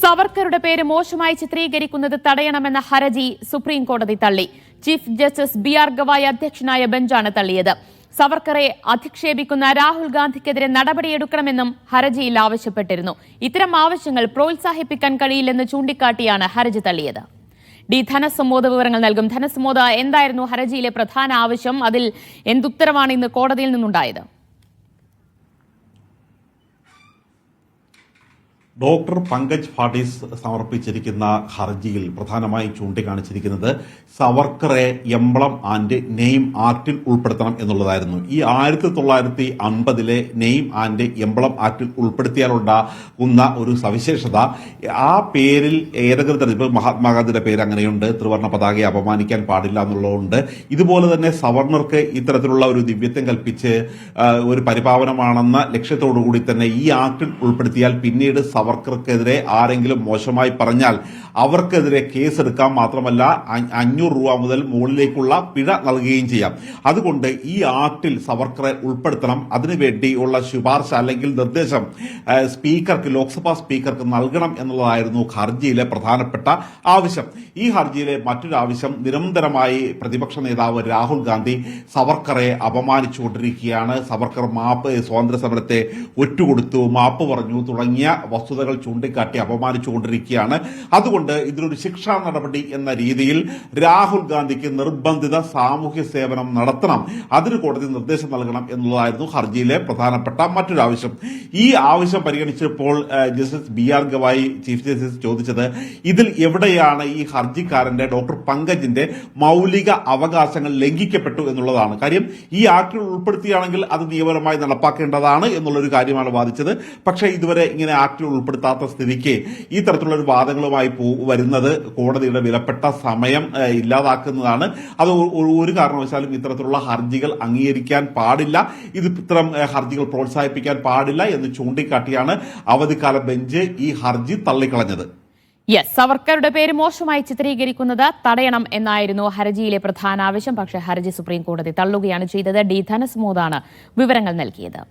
സവർക്കറുടെ പേര് മോശമായി ചിത്രീകരിക്കുന്നത് തടയണമെന്ന ഹർജി സുപ്രീം കോടതി തള്ളി. Chief justice B R. ഗവായി അധ്യക്ഷനായ ബെഞ്ചാണ് തള്ളിയത്. സവർക്കറെ അധിക്ഷേപിക്കുന്ന രാഹുൽ ഗാന്ധിക്കെതിരെ നടപടിയെടുക്കണമെന്നും ഹർജിയിൽ ആവശ്യപ്പെട്ടിരുന്നു. ഇത്തരം ആവശ്യങ്ങൾ പ്രോത്സാഹിപ്പിക്കാൻ കഴിയില്ലെന്ന് ചൂണ്ടിക്കാട്ടിയാണ് ഹർജി തള്ളിയത്. ഡി ധനസുമോദ് വിവരങ്ങൾ നൽകും. ധനസുമോദ്, എന്തായിരുന്നു ഹർജിയിലെ പ്രധാന ആവശ്യം? അതിൽ എന്തുത്തരവാണ് ഇന്ന് കോടതിയിൽ നിന്നുണ്ടായത്? ഡോക്ടർ പങ്കജ് ഫാഡീസ് സമർപ്പിച്ചിരിക്കുന്ന ഹർജിയിൽ പ്രധാനമായും ചൂണ്ടിക്കാണിച്ചിരിക്കുന്നത് സവർക്കറെ എംബ്ലം ആൻഡ് നെയിം ആക്ടിൽ ഉൾപ്പെടുത്തണം എന്നുള്ളതായിരുന്നു. ഈ 1950 നെയിം ആൻഡ് എംബ്ലം ആക്ടിൽ ഉൾപ്പെടുത്തിയാലുണ്ടാകുന്ന ഒരു സവിശേഷത, ആ പേരിൽ ഏതെങ്കിലും തരത്തിൽ മഹാത്മാഗാന്ധിയുടെ പേര് അങ്ങനെയുണ്ട്, ത്രിവർണ്ണ പതാകയെ അപമാനിക്കാൻ പാടില്ല എന്നുള്ളതുകൊണ്ട്, ഇതുപോലെ തന്നെ സവർണർക്ക് ഇത്തരത്തിലുള്ള ഒരു ദിവ്യത്വം കൽപ്പിച്ച് ഒരു പരിപാവനമാണെന്ന ലക്ഷ്യത്തോടുകൂടി തന്നെ ഈ ആക്ടിൽ ഉൾപ്പെടുത്തിയാൽ പിന്നീട് സവർക്കർക്കെതിരെ ആരെങ്കിലും മോശമായി പറഞ്ഞാൽ അവർക്കെതിരെ കേസെടുക്കാം, മാത്രമല്ല 500 രൂപ മുതൽ മുകളിലേക്കുള്ള പിഴ നൽകുകയും ചെയ്യാം. അതുകൊണ്ട് ഈ ആക്ടിൽ സവർക്കറെ ഉൾപ്പെടുത്തണം. അതിനുവേണ്ടിയുള്ള ശുപാർശ അല്ലെങ്കിൽ നിർദ്ദേശം സ്പീക്കർക്ക്, ലോക്സഭാ സ്പീക്കർക്ക് നൽകണം എന്നുള്ളതായിരുന്നു ഹർജിയിലെ പ്രധാനപ്പെട്ട ആവശ്യം. ഈ ഹർജിയിലെ മറ്റൊരു ആവശ്യം, നിരന്തരമായി പ്രതിപക്ഷ നേതാവ് രാഹുൽ ഗാന്ധി സവർക്കറെ അപമാനിച്ചുകൊണ്ടിരിക്കുകയാണ്. സവർക്കർ സ്വാതന്ത്ര്യ സമരത്തെ ഒറ്റുകൊടുത്തു, മാപ്പ് പറഞ്ഞു തുടങ്ങിയ വസ്തുതകൾ ചൂണ്ടിക്കാട്ടി അപമാനിച്ചുകൊണ്ടിരിക്കുകയാണ്. അതുകൊണ്ട് ഇതിനൊരു ശിക്ഷാ നടപടി എന്ന രീതിയിൽ രാഹുൽ ഗാന്ധിക്ക് നിർബന്ധിത സാമൂഹ്യ സേവനം നടത്തണം, അതിന് കോടതി നിർദ്ദേശം നൽകണം എന്നുള്ളതായിരുന്നു ഹർജിയിലെ പ്രധാനപ്പെട്ട മറ്റൊരു ആവശ്യം. ഈ ആവശ്യം പരിഗണിച്ചപ്പോൾ justice B R. Gavai chief justice ചോദിച്ചത്, ഇതിൽ എവിടെയാണ് ഈ ഹർജിക്കാരന്റെ ഡോക്ടർ പങ്കജിന്റെ മൗലിക അവകാശങ്ങൾ ലംഘിക്കപ്പെട്ടു എന്നുള്ളതാണ്. കാര്യം, ഈ ആക്ടിൽ ഉൾപ്പെടുത്തിയാണെങ്കിൽ അത് നിയമപരമായി നടപ്പാക്കേണ്ടതാണ് എന്നുള്ളൊരു കാര്യമാണ് വാദിച്ചത്. പക്ഷേ ഇതുവരെ ഇങ്ങനെ ആക്ടിൽ ഉൾപ്പെടുത്താത്ത സ്ഥിതിക്ക് ഈ തരത്തിലുള്ള ഒരു വാദങ്ങളുമായി വരുന്നത് കോടതിയുടെ വിലപ്പെട്ട സമയം ഇല്ലാതാക്കുന്നതാണ്. അത് ഒരു കാരണവശാലും ഇത്തരത്തിലുള്ള ഹർജികൾ അംഗീകരിക്കാൻ പാടില്ല, ഇത്തരം ഹർജികൾ പ്രോത്സാഹിപ്പിക്കാൻ പാടില്ല എന്ന് ചൂണ്ടിക്കാട്ടിയാണ് അവധിക്കാല ബെഞ്ച് ഈ ഹർജി തള്ളിക്കളഞ്ഞത്. സവർക്കറുടെ പേര് മോശമായി ചിത്രീകരിക്കുന്നത് തടയണം എന്നായിരുന്നു ഹർജിയിലെ പ്രധാന ആവശ്യം. പക്ഷേ ഹർജി സുപ്രീം കോടതി തള്ളുകയാണ് ചെയ്തത്. ഡി ധനസുമോദാണ് വിവരങ്ങൾ നൽകിയത്.